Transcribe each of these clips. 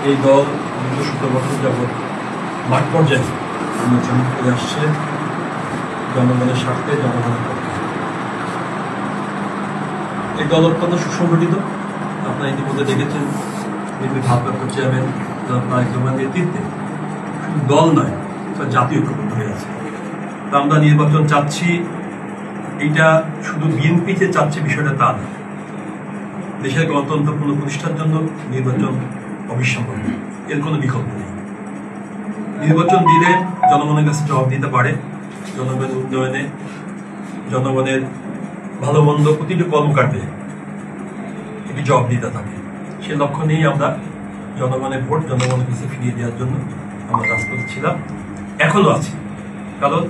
এই দল 17 বছর যাবৎ মাঠ পর্যায়ে নির্বাচন করে আসছে জনগণের স্বার্থে, জনগণের পক্ষে। এই দল অত্যন্ত সুসংগঠিত। আপনারা ইতিমধ্যে দেখেছেন বিএনপির ভারপ্রাপ্ত চেয়ারম্যান তারেক রহমানের নেতৃত্বে শুধু দল নয়, জাতীয় ঐক্যবদ্ধ হয়ে আছে। আমরা নির্বাচন চাচ্ছি, এইটা শুধু বিএনপি যে চাচ্ছে বিষয়টা তা না। দেশের গণতন্ত্র পুনঃপ্রতিষ্ঠার জন্য নির্বাচন অবিস্মরণীয়, এর কোনো বিকল্প নেই। নির্বাচন দিলে জনগণের কাছে জবাব দিতে পারে, জনগণের উন্নয়নে, জনগণের ভালো মন্দ প্রতিটি কর্মকাণ্ডে একটি জবাব দিতে থাকে। সে লক্ষ্য নিয়েই আমরা জনগণের ভোট জনগণের কাছে ফিরিয়ে দেওয়ার জন্য আমরা রাজপথে ছিলাম, এখনো আছি। কারণ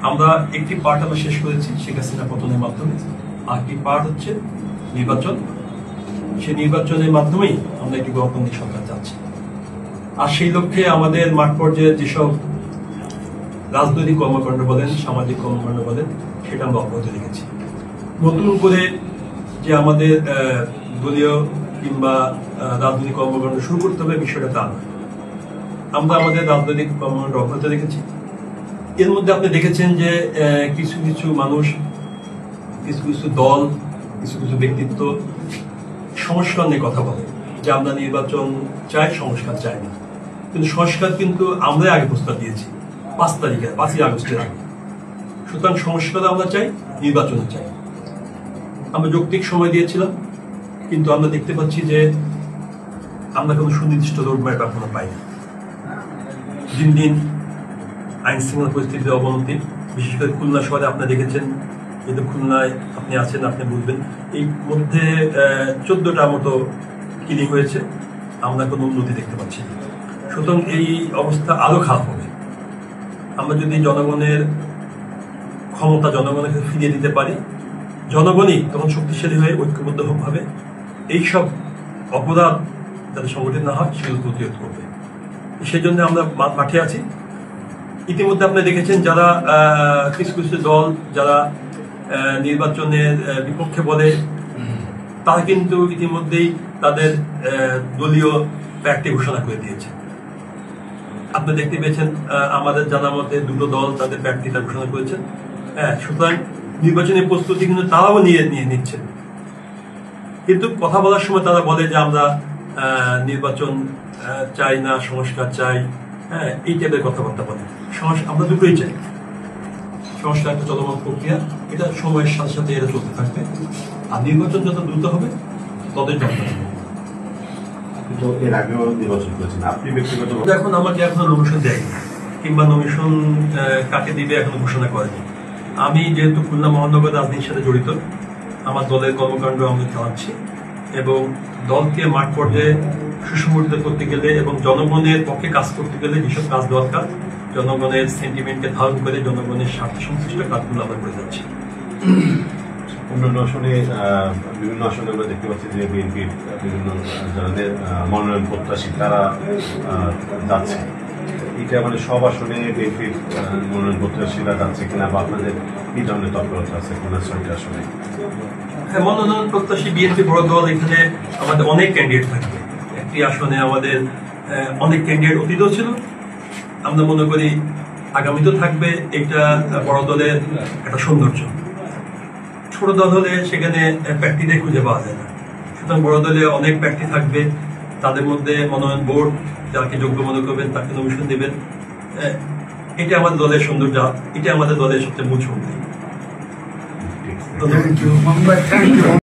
আমরা একটি পার্ট আমরা শেষ করেছি শেখ হাসিনা পতনের মাধ্যমে, আর একটি পার্ট হচ্ছে নির্বাচন। সেই নির্বাচনের মাধ্যমেই আমরা একটি গণতান্ত্রিক সরকার চাচ্ছি। আর সেই লক্ষ্যে আমাদের মাঠ পর্যায়ে যেসব রাজনৈতিক কর্মকাণ্ড বলেন, সামাজিক কর্মকাণ্ড বলেন, সেটা আমরা অব্যাহত রেখেছি। নতুন করে যে আমাদের দলীয় কিংবা রাজনৈতিক কর্মকাণ্ড শুরু করতে হবে বিষয়টা তা না। আমরা আমাদের রাজনৈতিক কর্মকাণ্ড অব্যাহত রেখেছি। এর মধ্যে আপনি দেখেছেন যে কিছু কিছু মানুষ, কিছু কিছু দল, কিছু কিছু ব্যক্তিত্ব সংস্কার নিয়ে কথা বলে যে আমরা নির্বাচন চাই, সংস্কার চাই না। কিন্তু সংস্কার কিন্তু আমরাই আগে প্রস্তাব দিয়েছি 5ই আগস্টের আগে। সুতরাং সংস্কার আমরা চাই, নির্বাচনে চাই। আমরা যৌক্তিক সময় দিয়েছিলাম, কিন্তু আমরা দেখতে পাচ্ছি যে আমরা কোনো সুনির্দিষ্ট রোডম্যাপ এখনো পাই না। দিন দিন আইন শৃঙ্খলা পরিস্থিতির অবনতি, বিশেষ করে খুলনা শহরে আপনারা দেখেছেন, যেহেতু খুলনায় আপনি আছেন, আপনি বুঝবেন। এই মধ্যে 14টা মতো কিলিং হয়েছে, আমরা কোনো উন্নতি দেখতে পাচ্ছি না। সুতরাং এই অবস্থা আরো খারাপ হবে। আমরা যদি জনগণের ক্ষমতা জনগণের কাছে ফিরিয়ে দিতে পারি, জনগণই তখন শক্তিশালী হয়ে ঐক্যবদ্ধভাবে এইসব অপরাধ যাতে সংগঠিত না হয় সেগুলো প্রতিরোধ করবে। সেই জন্য আমরা মাঠে আছি। ইতিমধ্যে আপনি দেখেছেন যারা কিছু কিছু দল যারা নির্বাচনের বিপক্ষে বলে, তারা কিন্তু ইতিমধ্যেই তাদের দলীয় প্রার্থী ঘোষণা করে দিয়েছে। আপনি দেখতে পেয়েছেন আমাদের জানা মতে 2টো দল তাদের প্রার্থীটা ঘোষণা করেছেন। সুতরাং নির্বাচনী প্রস্তুতি কিন্তু তারাও নিয়ে নিচ্ছেন। কিন্তু কথা বলার সময় তারা বলে যে আমরা নির্বাচন চাই না, সংস্কার চাই, এই টাইপের কথাবার্তা বলে। আমরা দুটোই চাই। সংস্কার একটা চলমান প্রক্রিয়া, এটা সময়ের সাথে সাথে এটা চলতে থাকবে। আর নির্বাচন যত দ্রুত হবে ততই চলতে থাকবে। এর আগেও নির্বাচন করেছেন আপনি ব্যক্তিগত, এখন আমাকে এখনো নমিশন দেয়নি, কিংবা নমিশন কাকে দিবে এখনো ঘোষণা করেনি। আমি যেহেতু খুলনা মহানগর রাজনীতির সাথে জড়িত, আমার দলের কর্মকাণ্ড আমি চালাচ্ছি এবং দলকে মাঠ পর্যায়ে সুসংগঠিত করতে গেলে এবং জনগণের পক্ষে কাজ করতে গেলে যেসব কাজ দরকার, জনগণের সেন্টিমেন্টকে ধারণ করে জনগণের স্বার্থ সংশ্লিষ্ট কাজগুলো আমরা করে যাচ্ছি। অন্যান্য আসনে বিভিন্ন আসনে আমরা দেখতে পাচ্ছি যে বিএনপির বিভিন্ন ধরনের মনোনয়ন প্রত্যাশী তারা যাচ্ছে। এটা মানে সব আসনে বিএনপির মনোনয়ন প্রত্যাশীরা যাচ্ছে কিনা, বা আপনাদের কি ধরনের তৎপরতা আছে কোন 6টা আসনে? হ্যাঁ, মনোনয়ন প্রত্যাশী বিএনপি বড় দল, এখানে আমাদের অনেক ক্যান্ডিডেট থাকবে। একটি আসনে আমাদের অনেক ক্যান্ডিডেট অতীতও ছিল, আমরা মনে করি আগামীতেও থাকবে। এটা বড় দলের একটা সৌন্দর্য। ছোট দল হলে সেখানে প্রার্থীদের খুঁজে পাওয়া যায় না। সুতরাং বড় দলে অনেক প্রার্থী থাকবে, তাদের মধ্যে মনোনয়ন বোর্ড যাকে যোগ্য মনে করবেন তাকে নমিশন দেবেন। এটা আমাদের দলের সৌন্দর্য, এটা আমাদের দলের সবচেয়ে মূল শক্তি।